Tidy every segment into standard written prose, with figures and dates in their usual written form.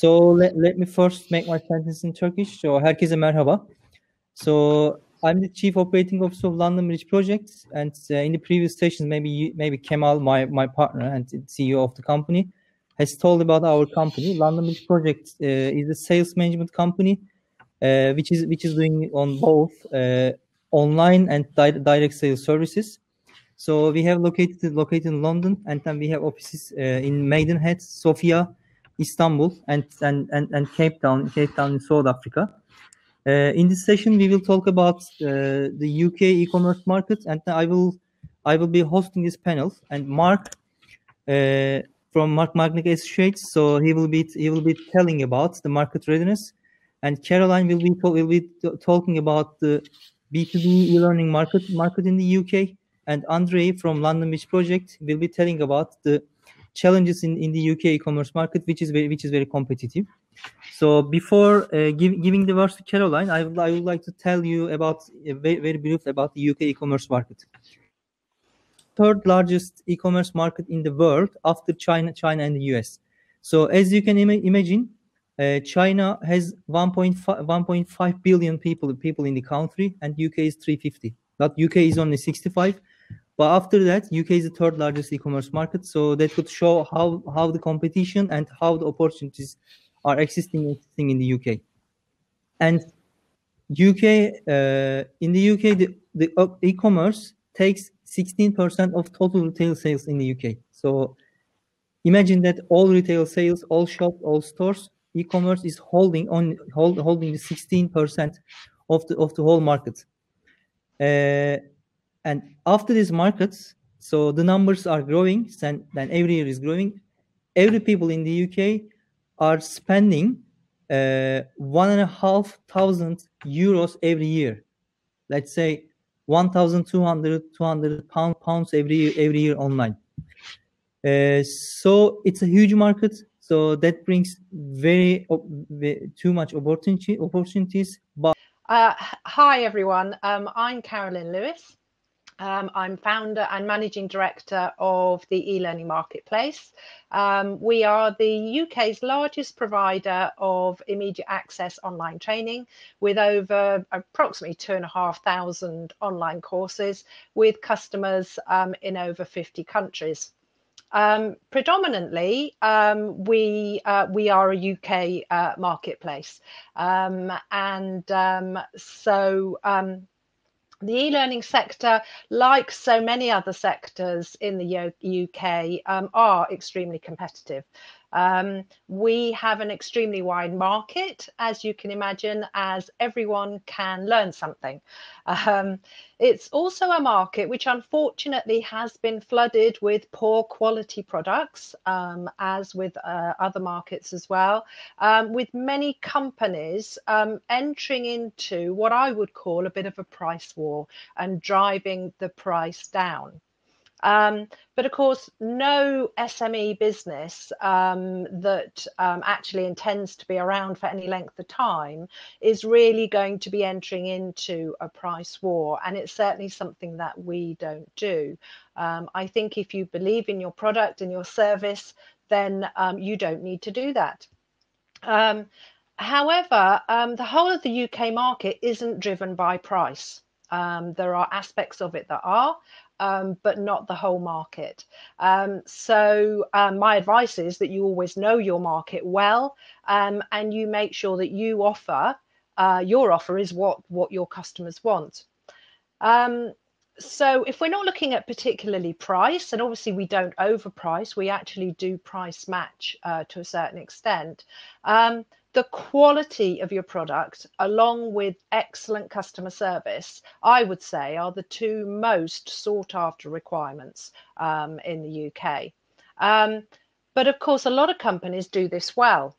So let me first make my sentence in Turkish. So herkese merhaba. So I'm the Chief Operating Officer of London Bridge Project, and in the previous sessions, maybe Kemal, my partner and CEO of the company, has told about our company. London Bridge Project is a sales management company, which is doing on both online and direct sales services. So we have located in London, and then we have offices in Maidenhead, Sofia, Istanbul, and Cape Town in South Africa. In this session, we will talk about the UK e-commerce market, and I will be hosting this panel. And Mark from Mark Magnick Associates, so he will be telling about the market readiness, and Caroline will be talking about the B2B e-learning market in the UK, and Andre from London Bridge Project will be telling about the challenges in the UK e-commerce market, which is very competitive. So before giving the words to Caroline, I would like to tell you about very briefly about the UK e-commerce market. Third largest e-commerce market in the world after China and the US. So as you can imagine, China has 1.5 billion people in the country, and UK is 350. But UK is only 65. But after that, UK is the third largest e-commerce market. So that could show how the competition and how the opportunities are existing in the UK. And UK in the UK, the e-commerce takes 16% of total retail sales in the UK. So imagine that all retail sales, all shops, all stores, e-commerce is holding the 16% of the whole market. And after these markets, so the numbers are growing, and then every year is growing. Every people in the UK are spending 1,500 euros every year. Let's say 1,200 pounds every year online. So it's a huge market. So that brings too much opportunities. But hi everyone, I'm Carolyn Lewis. I'm founder and managing director of the e-learning marketplace. We are the UK's largest provider of immediate access online training, with over approximately 2,500 online courses with customers in over 50 countries. Predominantly, we are a UK marketplace, the e-learning sector, like so many other sectors in the UK, are extremely competitive. We have an extremely wide market, as you can imagine, as everyone can learn something. It's also a market which unfortunately has been flooded with poor quality products, as with other markets as well, with many companies entering into what I would call a bit of a price war and driving the price down. But of course, no SME business that actually intends to be around for any length of time is really going to be entering into a price war. And it's certainly something that we don't do. I think if you believe in your product and your service, then you don't need to do that. However, the whole of the UK market isn't driven by price. There are aspects of it that are, but not the whole market. So my advice is that you always know your market well, and you make sure that you offer, your offer is what your customers want. So if we're not looking at particularly price, and obviously we don't overprice, we actually do price match to a certain extent. The quality of your product, along with excellent customer service, I would say, are the two most sought after requirements in the UK. But of course, a lot of companies do this well.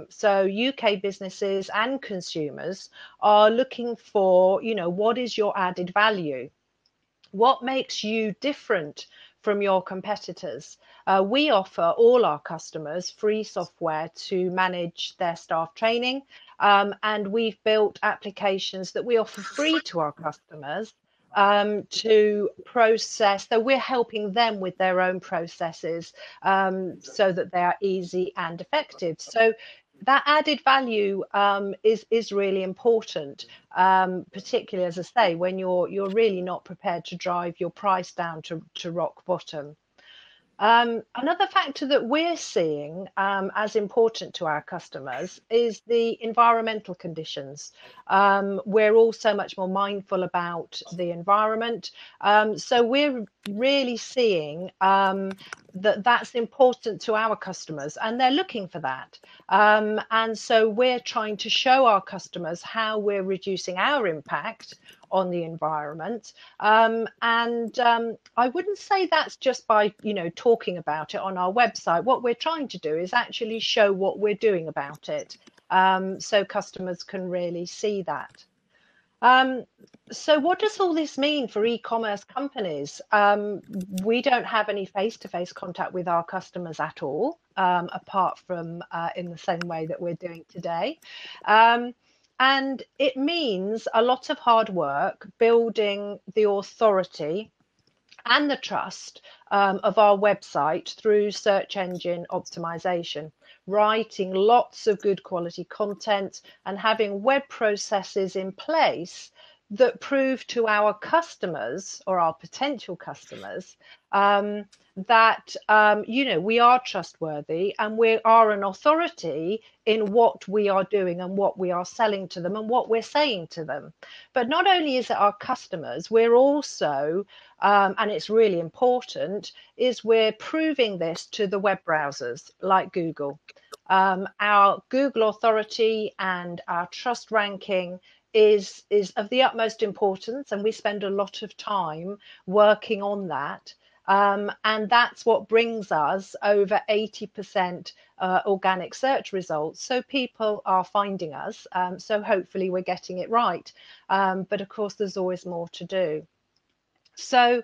So UK businesses and consumers are looking for, what is your added value? What makes you different from your competitors? We offer all our customers free software to manage their staff training, and we've built applications that we offer free to our customers to process, so we're helping them with their own processes so that they are easy and effective. So that added value is really important, particularly, as I say, when you're really not prepared to drive your price down to rock bottom. Another factor that we're seeing as important to our customers is the environmental conditions. We're all so much more mindful about the environment. So we're really seeing that's important to our customers, and they're looking for that. And so we're trying to show our customers how we're reducing our impact on the environment, and I wouldn't say that's just by talking about it on our website. What we're trying to do is actually show what we're doing about it, so customers can really see that. So what does all this mean for e-commerce companies? We don't have any face-to-face contact with our customers at all, apart from in the same way that we're doing today. And it means a lot of hard work building the authority and the trust of our website through search engine optimization, writing lots of good quality content and having web processes in place that prove to our customers or our potential customers that we are trustworthy and we are an authority in what we are doing and what we are selling to them and what we're saying to them. But not only is it our customers, we're also, and it's really important, is we're proving this to the web browsers like Google. Our Google authority and our trust ranking is of the utmost importance, and we spend a lot of time working on that. And that's what brings us over 80% organic search results. So people are finding us. So hopefully we're getting it right. But of course, there's always more to do. So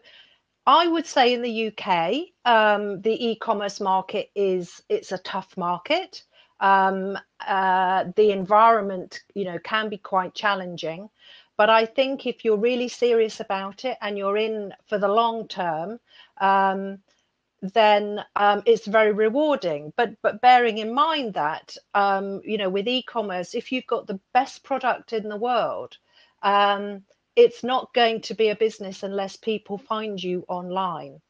I would say in the UK, the e-commerce market it's a tough market. The environment, can be quite challenging. But I think if you're really serious about it and you're in for the long term, then it's very rewarding. But bearing in mind that, with e-commerce, if you've got the best product in the world, it's not going to be a business unless people find you online.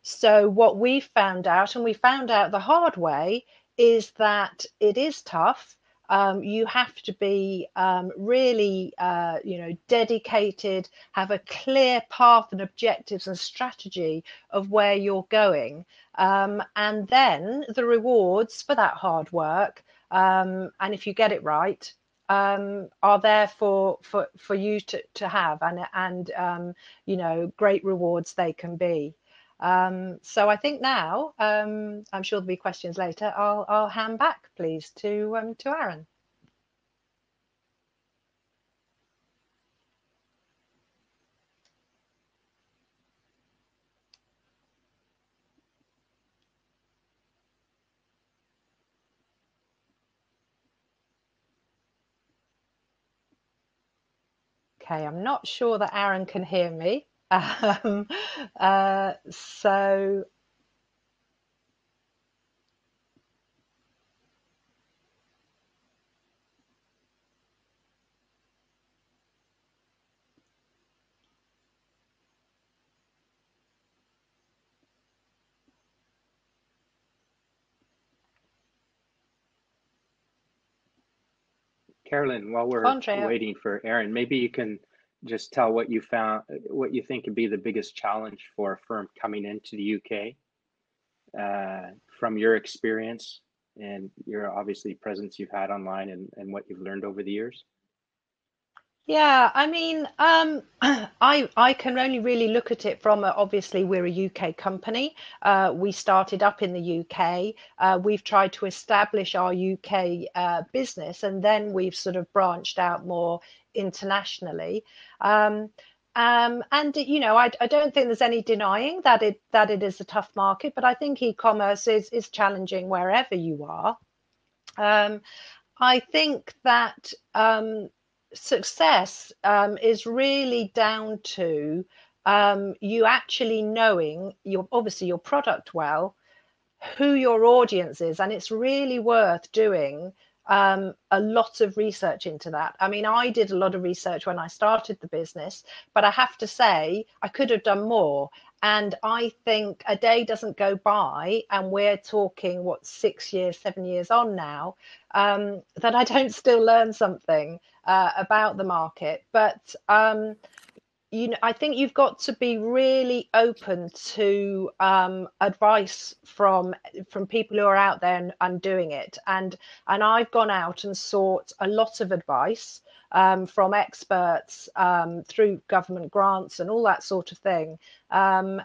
So what we found out, and we found out the hard way, is that it is tough. You have to be really, dedicated, have a clear path and objectives and strategy of where you're going. And then the rewards for that hard work, and if you get it right, are there for you to have, and great rewards they can be. So I think now, I'm sure there'll be questions later. I'll hand back, please, to Aaron. Okay, I'm not sure that Aaron can hear me. So Carolyn, while we're Andrea. waiting for Aaron, maybe you can just tell what you found, what you think would be the biggest challenge for a firm coming into the UK from your experience and your obviously presence you've had online and what you've learned over the years. Yeah, I mean, I can only really look at it from obviously we're a UK company. We started up in the UK. We've tried to establish our UK business, and then we've sort of branched out more internationally. And I don't think there's any denying that it is a tough market, but I think e-commerce is challenging wherever you are. I think that success is really down to you actually knowing your product well, who your audience is, and it's really worth doing a lot of research into that. I mean, I did a lot of research when I started the business, but I have to say I could have done more. And I think a day doesn't go by, and we're talking, what, 6 years, 7 years on now, that I don't still learn something about the market. But you know, I think you've got to be really open to advice from people who are out there and doing it. And I've gone out and sought a lot of advice from experts through government grants and all that sort of thing. I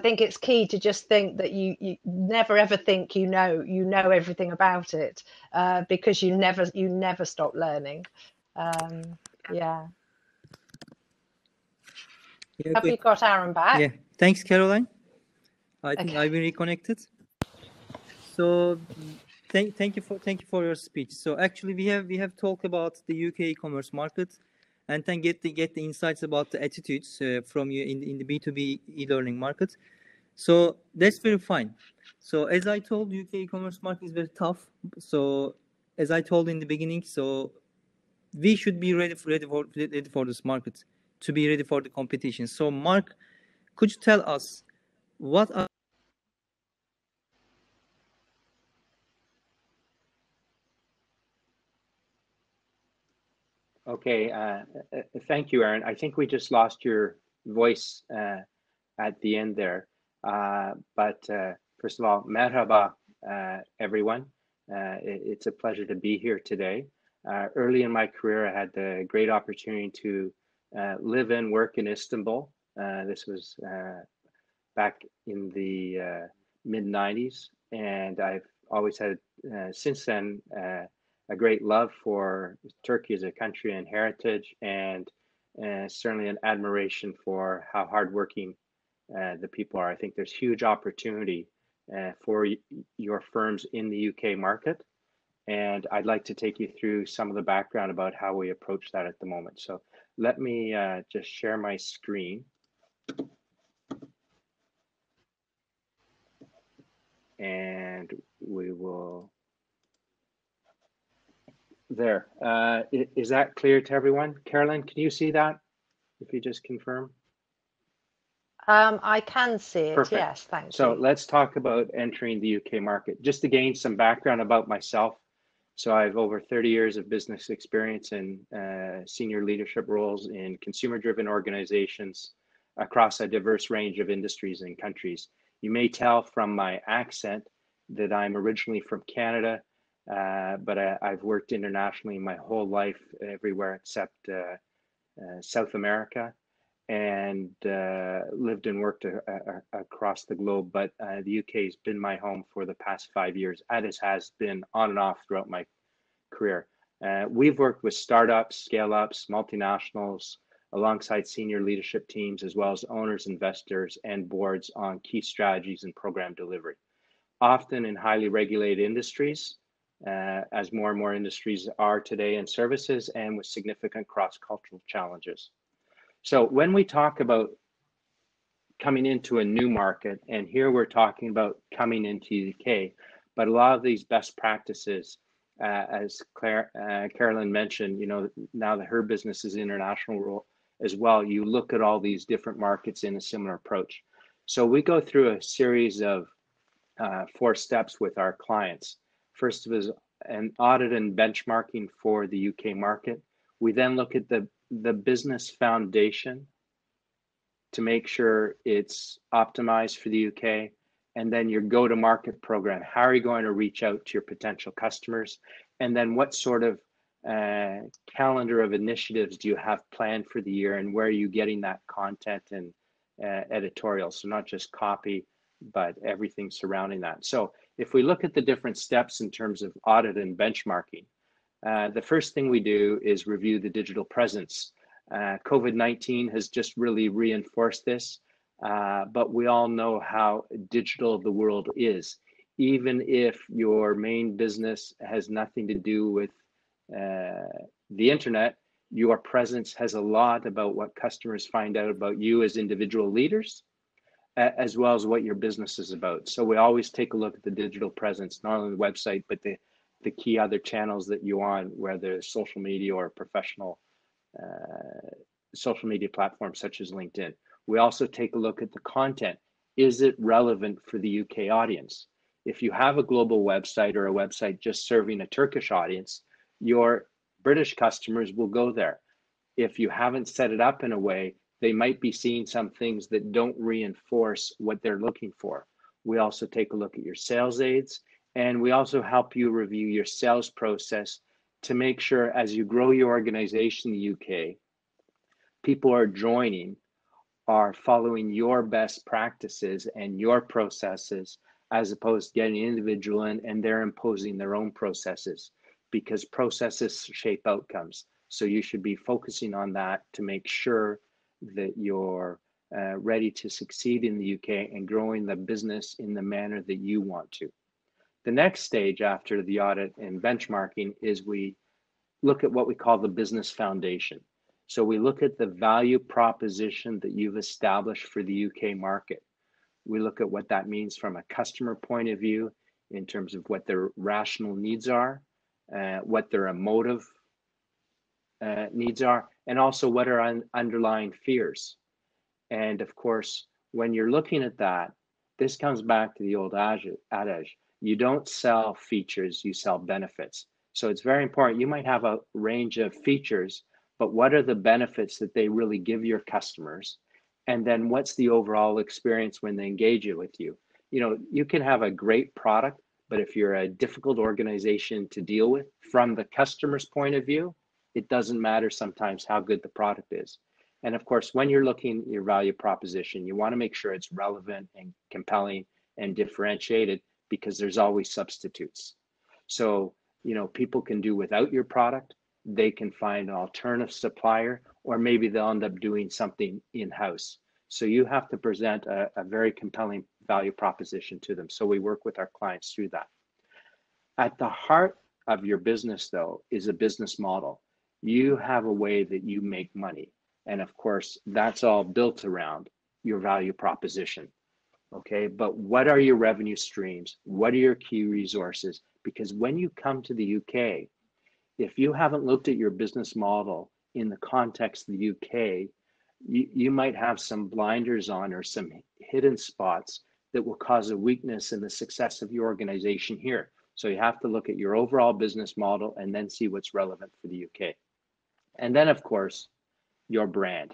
think it's key to just think that you never ever think you know everything about it, because you never stop learning. Yeah. Yeah, Have we got Aaron back? Yeah, thanks, Caroline. I think I've been reconnected. So thank you for your speech. So actually we have talked about the UK e-commerce market, and then get the insights about the attitudes from you in the B2B e-learning market. So that's very fine. So as I told, UK e-commerce market is very tough. So as I told in the beginning, so we should be ready for this market, to be ready for the competition. So Mark, could you tell us what are Okay, thank you, Aaron. I think we just lost your voice at the end there. But first of all, merhaba, everyone. It's a pleasure to be here today. Early in my career, I had the great opportunity to live and work in Istanbul. This was back in the mid-90s, and I've always had, since then, a great love for Turkey as a country and heritage, and certainly an admiration for how hardworking the people are. I think there's huge opportunity for your firms in the UK market, and I'd like to take you through some of the background about how we approach that at the moment. So let me just share my screen. And we will, there. Is that clear to everyone? Carolyn, can you see that? If you just confirm. I can see it. Perfect. Yes, thank you. So let's talk about entering the UK market. Just to gain some background about myself. So I have over 30 years of business experience in senior leadership roles in consumer-driven organizations across a diverse range of industries and countries. You may tell from my accent that I'm originally from Canada, but I've worked internationally my whole life, everywhere except South America, and lived and worked across the globe. But the UK has been my home for the past 5 years, as has been on and off throughout my career. We've worked with startups, scale-ups, multinationals, alongside senior leadership teams, as well as owners, investors, and boards on key strategies and program delivery, often in highly regulated industries, as more and more industries are today in services, and with significant cross-cultural challenges. So when we talk about coming into a new market, and here we're talking about coming into the UK, but a lot of these best practices, as Carolyn mentioned, you know, now that her business is international role as well, you look at all these different markets in a similar approach. So we go through a series of 4 steps with our clients. First of all is an audit and benchmarking for the UK market. We then look at the business foundation to make sure it's optimized for the UK, and then your go-to-market program. How are you going to reach out to your potential customers? And then what sort of calendar of initiatives do you have planned for the year, and where are you getting that content and editorial? So not just copy, but everything surrounding that. So if we look at the different steps in terms of audit and benchmarking, the first thing we do is review the digital presence. COVID-19 has just really reinforced this, but we all know how digital the world is. Even if your main business has nothing to do with the internet, your presence has a lot about what customers find out about you as individual leaders, as well as what your business is about. So we always take a look at the digital presence, not only the website, but the key other channels that you're on, whether it's social media or professional social media platforms such as LinkedIn. We also take a look at the content. Is it relevant for the UK audience? If you have a global website or a website just serving a Turkish audience, your British customers will go there. If you haven't set it up in a way, they might be seeing some things that don't reinforce what they're looking for. We also take a look at your sales aids, and we also help you review your sales process to make sure as you grow your organization in the UK, people are joining, are following your best practices and your processes, as opposed to getting individual and they're imposing their own processes, because processes shape outcomes. So you should be focusing on that to make sure that you're ready to succeed in the UK and growing the business in the manner that you want to. The next stage after the audit and benchmarking is we look at what we call the business foundation. So we look at the value proposition that you've established for the UK market. We look at what that means from a customer point of view in terms of what their rational needs are, what their emotive needs are, and also what are underlying fears. And of course, when you're looking at that, this comes back to the old adage, you don't sell features, you sell benefits. So it's very important. You might have a range of features, but what are the benefits that they really give your customers? And then what's the overall experience when they engage with you? You know, you can have a great product, but if you're a difficult organization to deal with from the customer's point of view, it doesn't matter sometimes how good the product is. And of course, when you're looking at your value proposition, you want to make sure it's relevant and compelling and differentiated, because there's always substitutes. So, you know, people can do without your product, they can find an alternative supplier, or maybe they'll end up doing something in-house. So you have to present a very compelling value proposition to them. So we work with our clients through that. At the heart of your business, though, is a business model. You have a way that you make money. And of course, that's all built around your value proposition. Okay, but what are your revenue streams? What are your key resources? Because when you come to the UK, if you haven't looked at your business model in the context of the UK, you might have some blinders on or some hidden spots that will cause a weakness in the success of your organization here. So you have to look at your overall business model and then see what's relevant for the UK. And then, of course, your brand.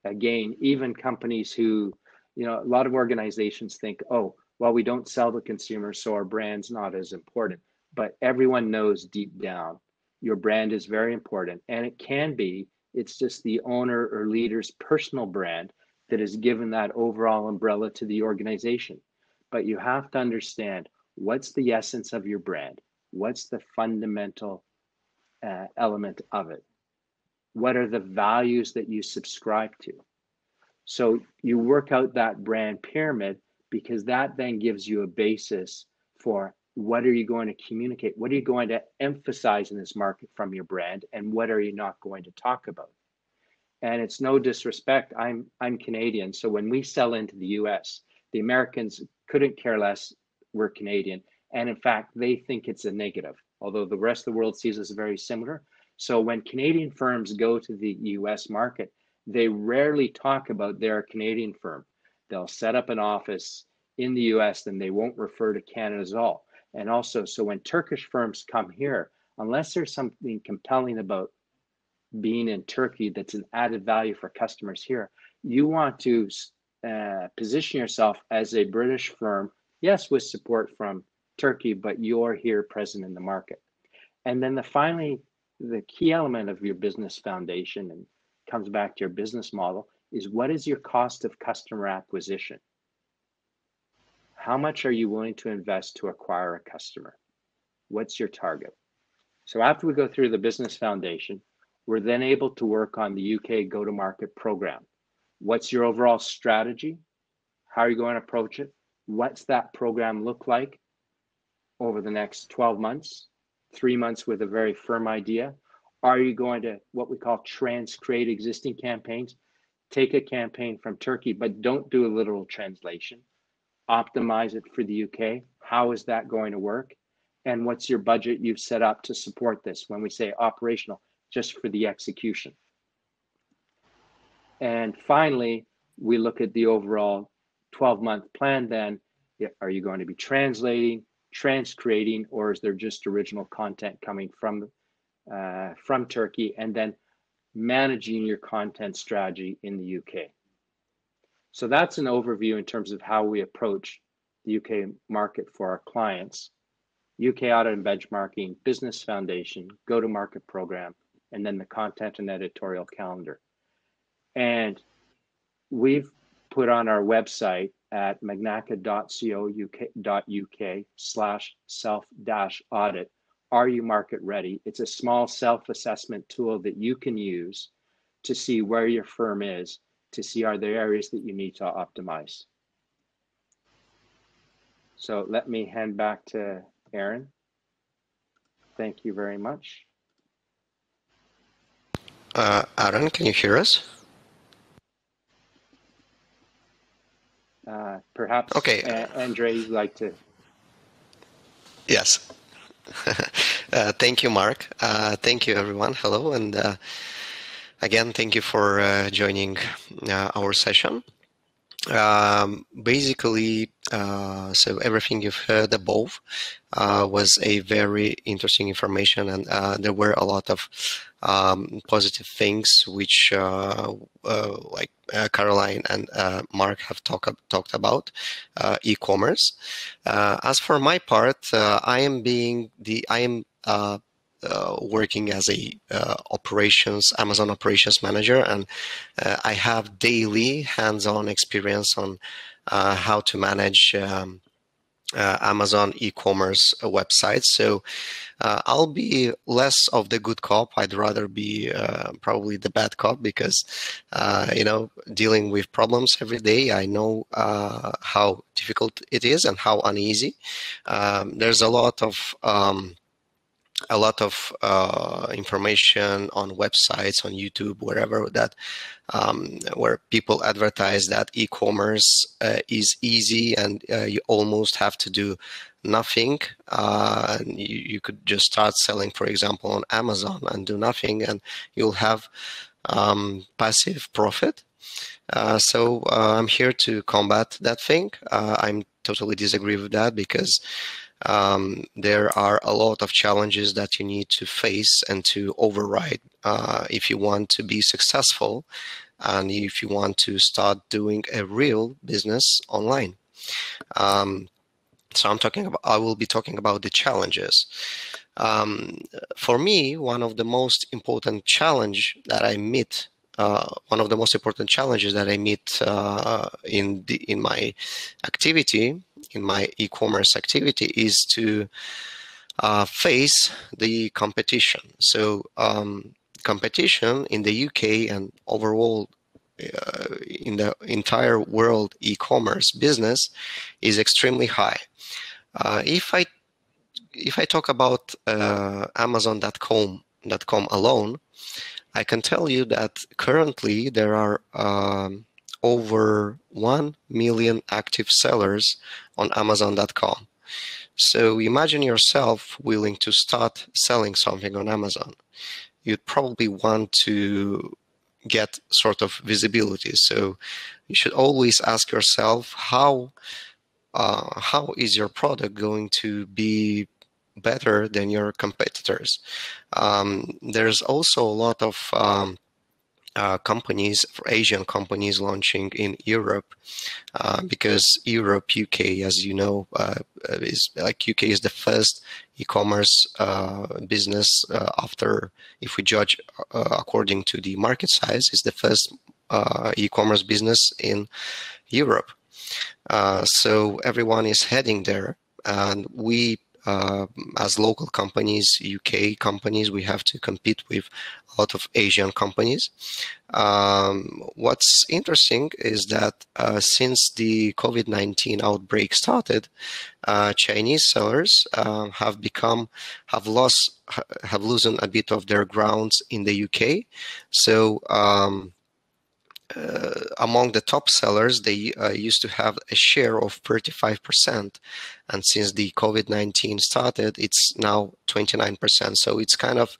Again, even companies who, you know, a lot of organizations think, oh, well, we don't sell to consumers, so our brand's not as important. But everyone knows deep down, your brand is very important. And it can be, it's just the owner or leader's personal brand that is given that overall umbrella to the organization. But you have to understand, what's the essence of your brand? What's the fundamental element of it? What are the values that you subscribe to? So you work out that brand pyramid, because that then gives you a basis for what are you going to communicate? What are you going to emphasize in this market from your brand? And what are you not going to talk about? And it's no disrespect. I'm Canadian. So when we sell into the US, the Americans couldn't care less we're Canadian. And in fact, they think it's a negative, although the rest of the world sees us very similar. So when Canadian firms go to the US market, they rarely talk about they're a Canadian firm. They'll set up an office in the US, then they won't refer to Canada at all. And also, so when Turkish firms come here, unless there's something compelling about being in Turkey that's an added value for customers here, you want to position yourself as a British firm, yes, with support from Turkey, but you're here present in the market. And then finally, the key element of your business foundation, and comes back to your business model, is what is your cost of customer acquisition? How much are you willing to invest to acquire a customer? What's your target? So after we go through the business foundation, we're then able to work on the UK go-to-market program. What's your overall strategy? How are you going to approach it? What's that program look like over the next 12 months, 3 months with a very firm idea? Are you going to what we call trans-create existing campaigns? take a campaign from Turkey, but don't do a literal translation. Optimize it for the UK. How is that going to work? And what's your budget you've set up to support this? When we say operational, just for the execution. And finally, we look at the overall 12-month plan then. Are you going to be translating, transcreating, or is there just original content coming from Turkey, and then managing your content strategy in the UK? So that's an overview in terms of how we approach the UK market for our clients. UK audit and benchmarking, business foundation, go-to-market program, and then the content and editorial calendar. And we've put on our website at magnaca.co.uk/self-audit, are you market ready? It's a small self-assessment tool that you can use to see where your firm is, to see are there areas that you need to optimize. So let me hand back to Aaron. Thank you very much. Aaron, can you hear us? Perhaps, okay. Andre, you'd like to? Yes. Thank you, Mark. Thank you, everyone. Hello, and again, thank you for joining our session. Basically, so everything you've heard above was a very interesting information, and there were a lot of positive things which like Caroline and Mark have talked about e-commerce. As for my part, I am working as a Amazon operations manager, and I have daily hands-on experience on how to manage Amazon e-commerce websites. So I'll be less of the good cop. I'd rather be probably the bad cop, because dealing with problems every day, I know how difficult it is and how uneasy. There's a lot of information on websites, on YouTube, wherever that where people advertise that e-commerce is easy and you almost have to do nothing. You could just start selling, for example, on Amazon and do nothing, and you'll have passive profit. So I'm here to combat that thing. I'm totally disagree with that, because there are a lot of challenges that you need to face and to override if you want to be successful and if you want to start doing a real business online. So I will be talking about the challenges. For me, one of the most important challenges that I meet in my activity, in my e-commerce activity, is to face the competition. So competition in the UK and overall in the entire world e-commerce business is extremely high. If I talk about Amazon.com alone, I can tell you that currently there are over 1 million active sellers on Amazon.com. So imagine yourself willing to start selling something on Amazon. You'd probably want to get sort of visibility. So you should always ask yourself, how is your product going to be better than your competitors? There's also a lot of companies, Asian companies, launching in Europe, because Europe, UK, as you know, is like UK is the first e-commerce business after, if we judge according to the market size, is the first e-commerce business in Europe. So everyone is heading there, and we, as local companies, UK companies, we have to compete with a lot of Asian companies. What's interesting is that since the COVID-19 outbreak started, Chinese sellers have loosened a bit of their grounds in the UK. So among the top sellers, they used to have a share of 35%, and since the COVID-19 started, it's now 29%. So it's kind of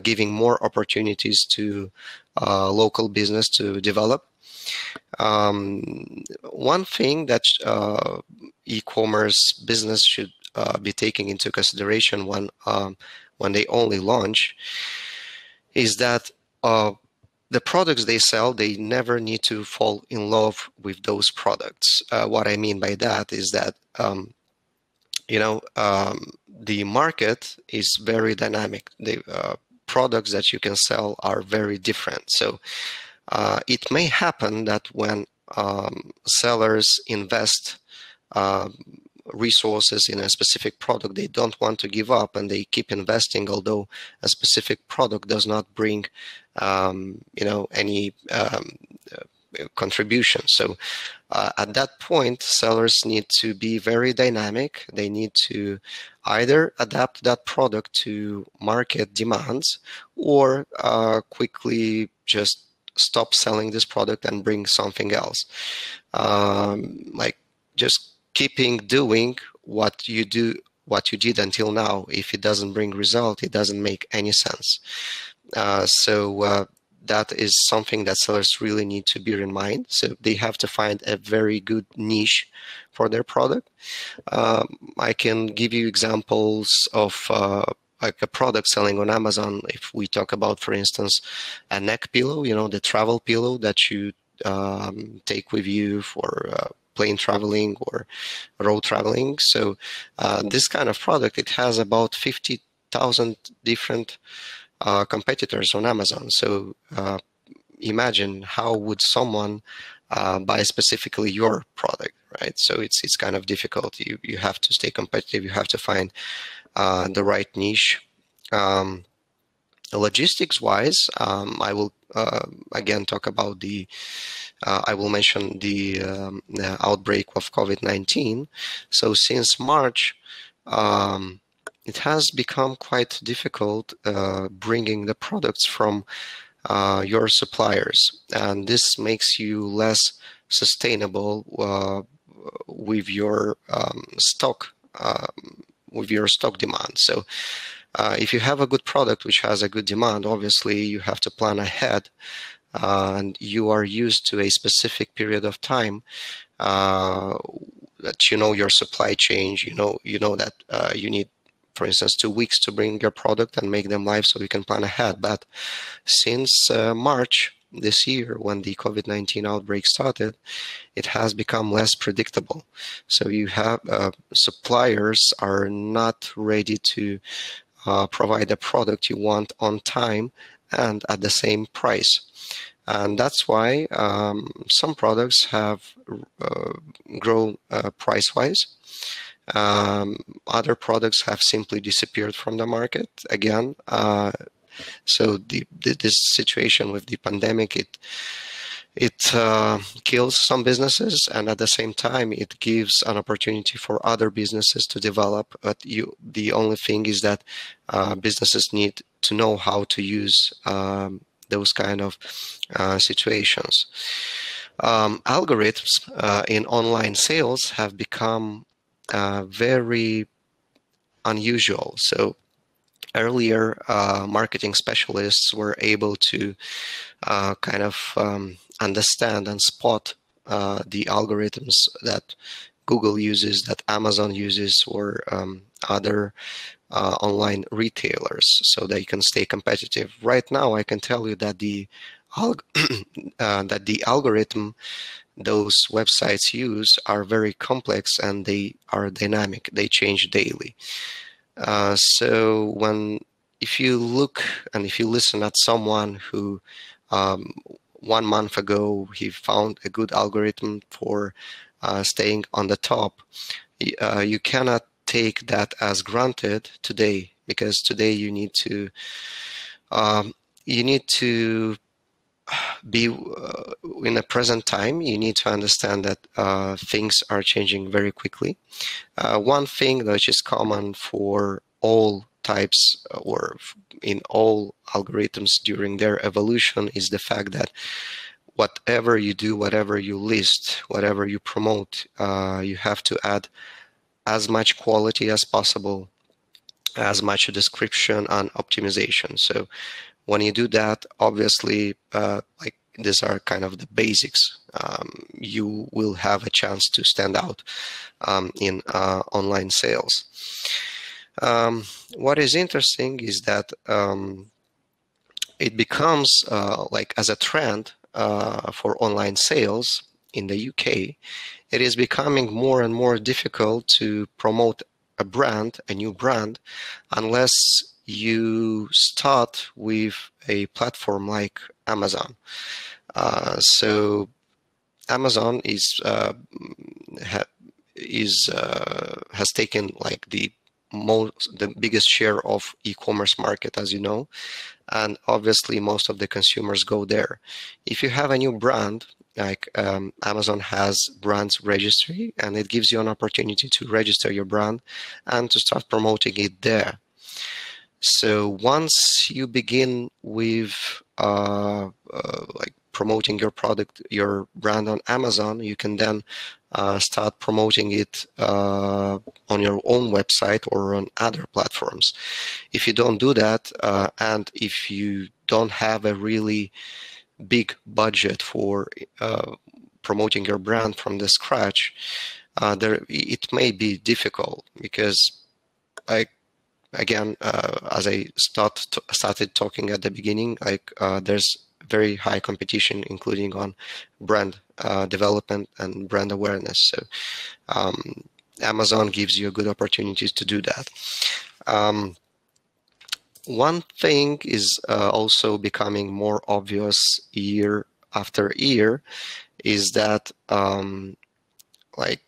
giving more opportunities to local business to develop. One thing that e-commerce business should be taking into consideration when they only launch is that the products they sell, they never need to fall in love with those products. What I mean by that is that, the market is very dynamic. The products that you can sell are very different. So it may happen that when sellers invest resources in a specific product, they don't want to give up and they keep investing, although a specific product does not bring any contribution. So at that point, sellers need to be very dynamic. They need to either adapt that product to market demands or quickly just stop selling this product and bring something else. Like just keeping doing what you did until now. If it doesn't bring result, it doesn't make any sense. So that is something that sellers really need to bear in mind. So they have to find a very good niche for their product. I can give you examples of like a product selling on Amazon. If we talk about, for instance, a neck pillow, the travel pillow that you take with you for plane traveling or road traveling. So this kind of product, it has about 50,000 different competitors on Amazon. So imagine how would someone buy specifically your product, right? So it's kind of difficult. You have to stay competitive. You have to find the right niche. Logistics-wise, I will again talk about I will mention the outbreak of COVID-19. So since March, it has become quite difficult bringing the products from your suppliers, and this makes you less sustainable with your stock demand. So if you have a good product which has a good demand, obviously you have to plan ahead, and you are used to a specific period of time that your supply chain. You know that you need, for instance, 2 weeks to bring your product and make them live, so you can plan ahead. But since March this year, when the COVID-19 outbreak started, it has become less predictable. So you have suppliers are not ready to provide the product you want on time and at the same price. And that's why some products have grown price-wise. Other products have simply disappeared from the market again. So this situation with the pandemic, it kills some businesses, and at the same time it gives an opportunity for other businesses to develop. But the only thing is that businesses need to know how to use those kind of situations. Algorithms in online sales have become very unusual. So earlier, marketing specialists were able to kind of understand and spot the algorithms that Google uses, that Amazon uses, or other online retailers, so they can stay competitive. Right now, I can tell you that the algorithm those websites use are very complex and they are dynamic. They change daily. So if you look and if you listen at someone who 1 month ago he found a good algorithm for staying on the top, you cannot take that as granted today, because today you need to be in the present time. You need to understand that things are changing very quickly. One thing which is common for all types or in all algorithms during their evolution is the fact that whatever you do, whatever you list, whatever you promote, you have to add as much quality as possible, as much description and optimization. So when you do that, obviously, like these are kind of the basics. You will have a chance to stand out in online sales. What is interesting is that it becomes like as a trend for online sales in the UK, it is becoming more and more difficult to promote a brand, a new brand, unless you start with a platform like Amazon. So Amazon has taken like the biggest share of e-commerce market, as you know, and obviously most of the consumers go there. If you have a new brand, like Amazon has brands registry, and it gives you an opportunity to register your brand and to start promoting it there. So once you begin with like promoting your product, your brand on Amazon, you can then start promoting it on your own website or on other platforms. If you don't do that, and if you don't have a really big budget for promoting your brand from the scratch, it may be difficult, because again, as I started talking at the beginning, like there's very high competition, including on brand development and brand awareness. So Amazon gives you good opportunities to do that. One thing is also becoming more obvious year after year is that like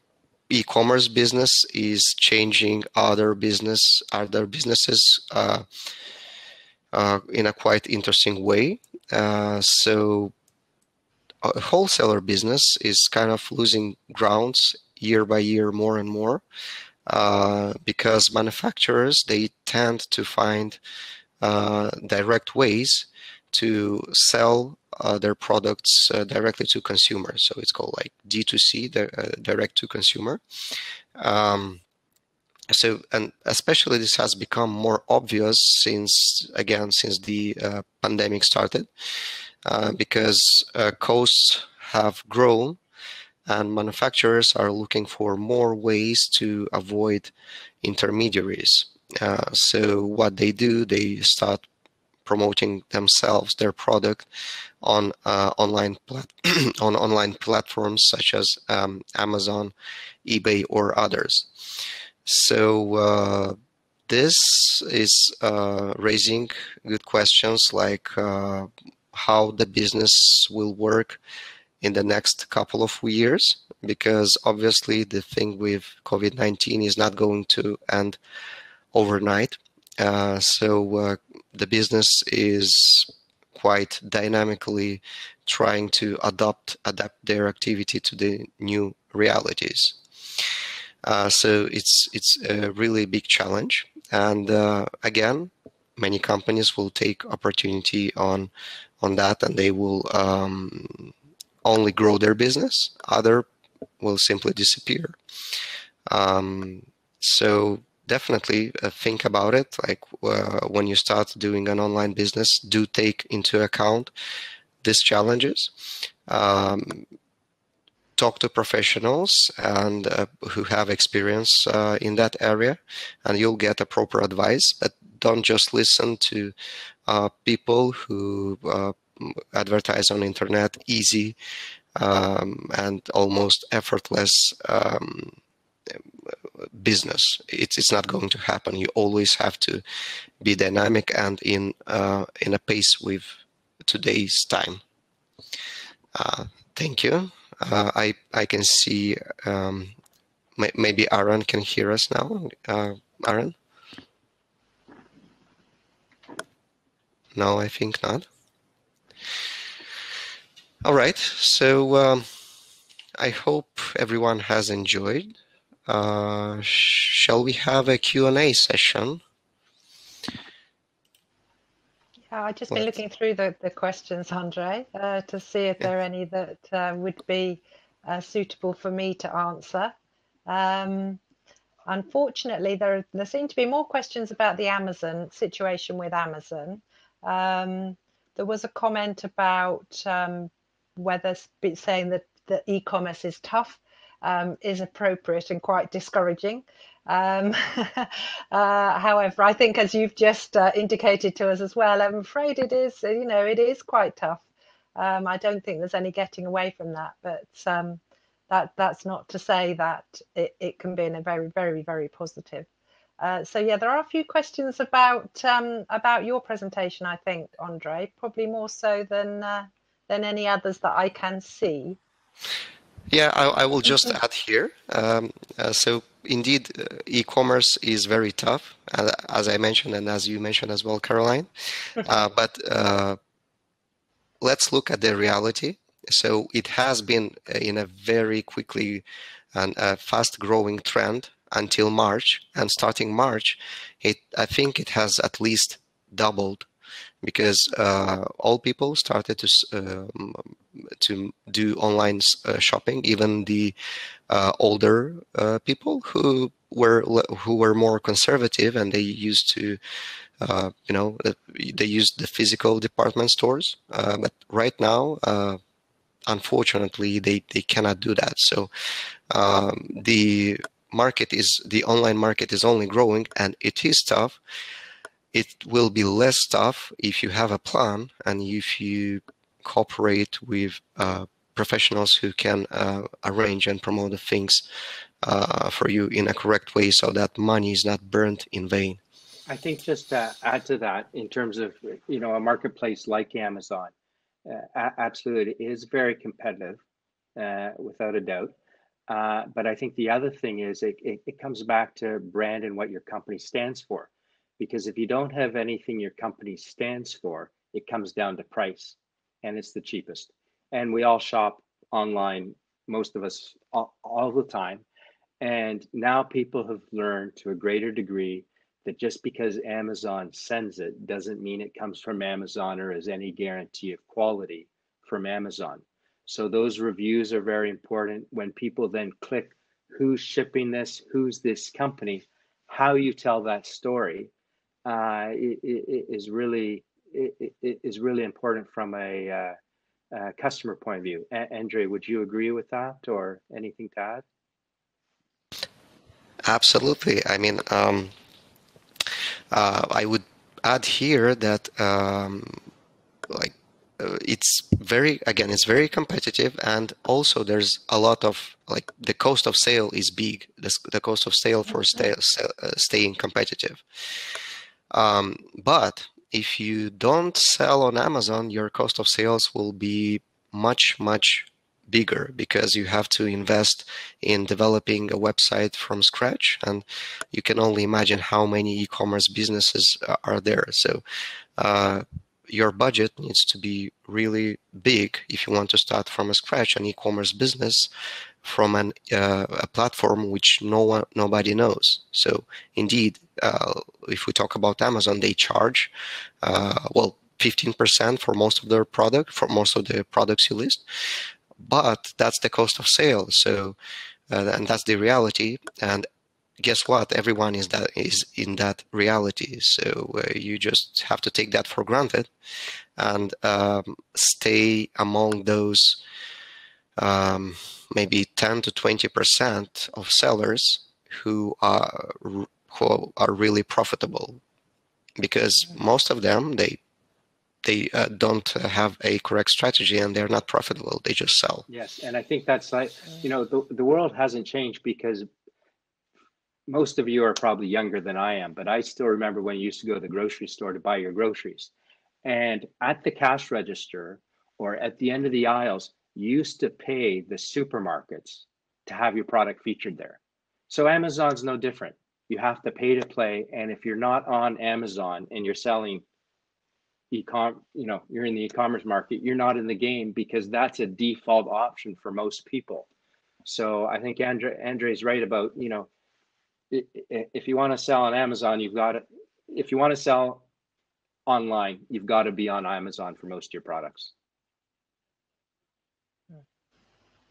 e-commerce business is changing other businesses in a quite interesting way. So a wholesaler business is kind of losing grounds year by year more and more, because manufacturers, they tend to find direct ways to sell their products directly to consumers. So it's called like D2C, direct to consumer. So, and especially this has become more obvious since the pandemic started, because costs have grown and manufacturers are looking for more ways to avoid intermediaries. So what they do, they start promoting themselves, their product, on online platforms such as Amazon, eBay, or others. So this is raising good questions like how the business will work in the next couple of years, because obviously the thing with COVID-19 is not going to end overnight. So the business is quite dynamically trying to adapt their activity to the new realities. So it's a really big challenge, and again, many companies will take opportunity on that, and they will only grow their business. Other will simply disappear. So definitely think about it. Like when you start doing an online business, do take into account these challenges. Talk to professionals and who have experience in that area, and you'll get a proper advice. But don't just listen to people who advertise on internet easy and almost effortless business. It's not going to happen. You always have to be dynamic and in a pace with today's time. Thank you. I can see maybe Aaron can hear us now. Aaron? No, I think not. All right. So I hope everyone has enjoyed. Shall we have a Q&A session? I've just been looking through the questions, Andre, to see if there are any that would be suitable for me to answer. Unfortunately, there seem to be more questions about the Amazon situation with Amazon. There was a comment about whether saying that e-commerce is tough is appropriate and quite discouraging. However, I think, as you've just indicated to us as well, I'm afraid it is, it is quite tough. I don't think there's any getting away from that, but that's not to say that it can be in a very, very, very positive. So yeah, there are a few questions about your presentation, I think, Andre, probably more so than any others that I can see. Yeah, I will just add here. So indeed, e-commerce is very tough, as I mentioned, and as you mentioned as well, Caroline. But let's look at the reality. So it has been in a very quickly and fast-growing trend until March, and starting March, I think it has at least doubled, because all people started to do online shopping, even the older people who were more conservative, and they used to they used the physical department stores, but right now unfortunately they cannot do that. So the online market is only growing, and it is tough. It will be less tough if you have a plan and if you cooperate with professionals who can arrange and promote the things for you in a correct way, so that money is not burnt in vain. I think just to add to that, in terms of a marketplace like Amazon, absolutely it is very competitive, without a doubt. But I think the other thing is it comes back to brand and what your company stands for. Because if you don't have anything your company stands for, it comes down to price, and it's the cheapest. And we all shop online, most of us all the time. And now people have learned to a greater degree that just because Amazon sends it doesn't mean it comes from Amazon or is any guarantee of quality from Amazon. So those reviews are very important. When people then click who's shipping this, who's this company, how you tell that story is really important from a customer point of view. Andre, would you agree with that, or anything to add? Absolutely. I mean, I would add here that it's very competitive, and also there's a lot of the cost of sale is big. The cost of sale for staying competitive. But if you don't sell on Amazon, your cost of sales will be much, much bigger, because you have to invest in developing a website from scratch, and you can only imagine how many e-commerce businesses are there. So your budget needs to be really big if you want to start from scratch an e-commerce business from a platform which nobody knows. So indeed, if we talk about Amazon, they charge 15% for most of their the products you list, but that's the cost of sale. So and that's the reality. And guess what? Everyone is in that reality. So you just have to take that for granted and stay among those maybe 10 to 20% of sellers who are really profitable, because most of them they don't have a correct strategy and they're not profitable. They just sell. Yes, and I think that's the world hasn't changed, because most of you are probably younger than I am, but I still remember when you used to go to the grocery store to buy your groceries, and at the cash register or at the end of the aisles, you used to pay the supermarkets to have your product featured there. So Amazon's no different. You have to pay to play, and if you're not on Amazon and you're selling you're in the e-commerce market, you're not in the game, because that's a default option for most people. So I think Andre's right about, if you want to sell on Amazon, you've got to, if you want to sell online. You've got to be on Amazon for most of your products.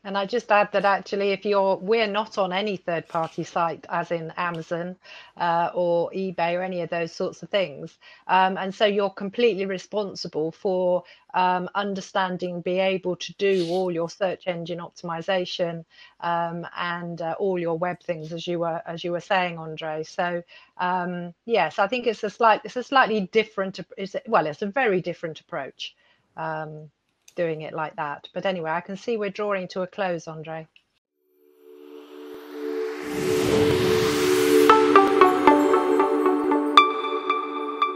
And I just add that actually, if we're not on any third-party site, as in Amazon or eBay or any of those sorts of things, and so you're completely responsible for understanding, be able to do all your search engine optimization and all your web things, as you were saying, Andre. So yes, I think it's a slightly different. It's a very different approach. Doing it like that. But anyway, I can see we're drawing to a close, Andre.